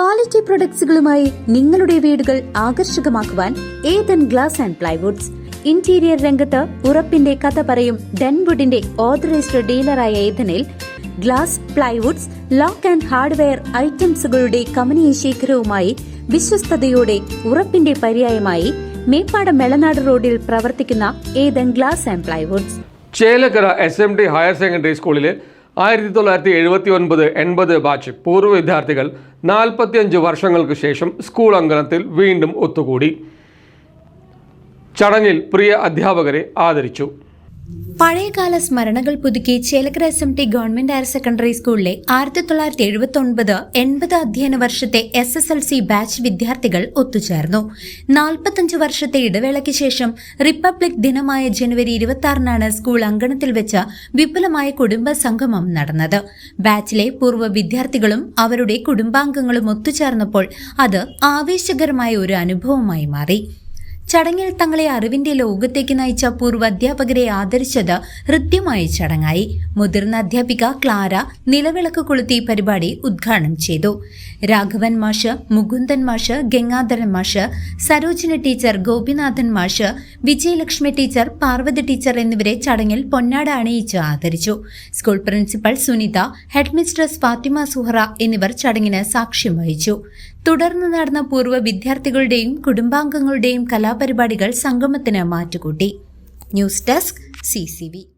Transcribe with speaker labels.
Speaker 1: Quality പ്രൊഡക്ട്സുകളുമായി നിങ്ങളുടെ വീടുകൾ ആകർഷകമാക്കുവാൻ Ethan glass and plywoods. Interior രംഗത്ത് ഉറപ്പിന്റെ കഥ പറയും ഡെൻവുഡിന്റെ ഓതറൈസ്ഡ് ഡീലറായ ഏതനിൽ glass, plywoods, lock and hardware ഐറ്റംസുകളുടെ കമനീയ ശേഖരവുമായി വിശ്വസ്തയോടെ ഉറപ്പിന്റെ പര്യായമായി മേപ്പാടം മെളനാട് റോഡിൽ പ്രവർത്തിക്കുന്ന Ethan glass and plywoods.
Speaker 2: Chelakkara SMT higher secondary സ്കൂളിലെ 1979-80 ബാച്ച് പൂർവ്വ വിദ്യാർത്ഥികൾ 45 വർഷങ്ങൾക്ക് ശേഷം സ്കൂൾ അങ്കണത്തിൽ വീണ്ടും ഒത്തുകൂടി. ചടങ്ങിൽ പ്രിയ അധ്യാപകരെ ആദരിച്ചു.
Speaker 1: പഴയകാല സ്മരണകൾ പുതുക്കി Chelakkara SMT government higher secondary സ്കൂളിലെ 1979-80 അധ്യയന വർഷത്തെ SSLC ബാച്ച് വിദ്യാർത്ഥികൾ ഒത്തുചേർന്നു. 45 വർഷത്തെ ഇടവേളയ്ക്ക് ശേഷം റിപ്പബ്ലിക് ദിനമായ ജനുവരി 26-നാണ് സ്കൂൾ അങ്കണത്തിൽ വെച്ച് വിപുലമായ കുടുംബ സംഗമം നടന്നത്. ബാച്ചിലെ പൂർവ്വ വിദ്യാർത്ഥികളും അവരുടെ കുടുംബാംഗങ്ങളും ഒത്തുചേർന്നപ്പോൾ അത് ആവേശകരമായ ഒരു അനുഭവമായി മാറി. ചടങ്ങിൽ തങ്ങളെ അറിവിന്റെ ലോകത്തേക്ക് നയിച്ച പൂർവ്വ അധ്യാപകരെ ആദരിച്ചത് ഹൃദ്യമായ ചടങ്ങായി. മുതിർന്ന അധ്യാപിക ക്ലാര നിലവിളക്ക് കൊളുത്തി പരിപാടി ഉദ്ഘാടനം ചെയ്തു. രാഘവൻ മാഷ്, മുകുന്ദൻ മാഷ്, ഗംഗാധരൻ മാഷ്, സരോജിനി ടീച്ചർ, ഗോപിനാഥൻ മാഷ്, വിജയലക്ഷ്മി ടീച്ചർ, പാർവതി ടീച്ചർ എന്നിവരെ ചടങ്ങിൽ പൊന്നാട അണിയിച്ച് ആദരിച്ചു. School principal Sunita, headmistress Fathima Suhara എന്നിവർ ചടങ്ങിന് സാക്ഷ്യം വഹിച്ചു. തുടർന്ന് നടന്ന പൂർവ്വ വിദ്യാർത്ഥികളുടെയും കുടുംബാംഗങ്ങളുടെയും കലാപരിപാടികൾ സംഗമത്തിന് മാറ്റുകൂട്ടി. News desk CCV.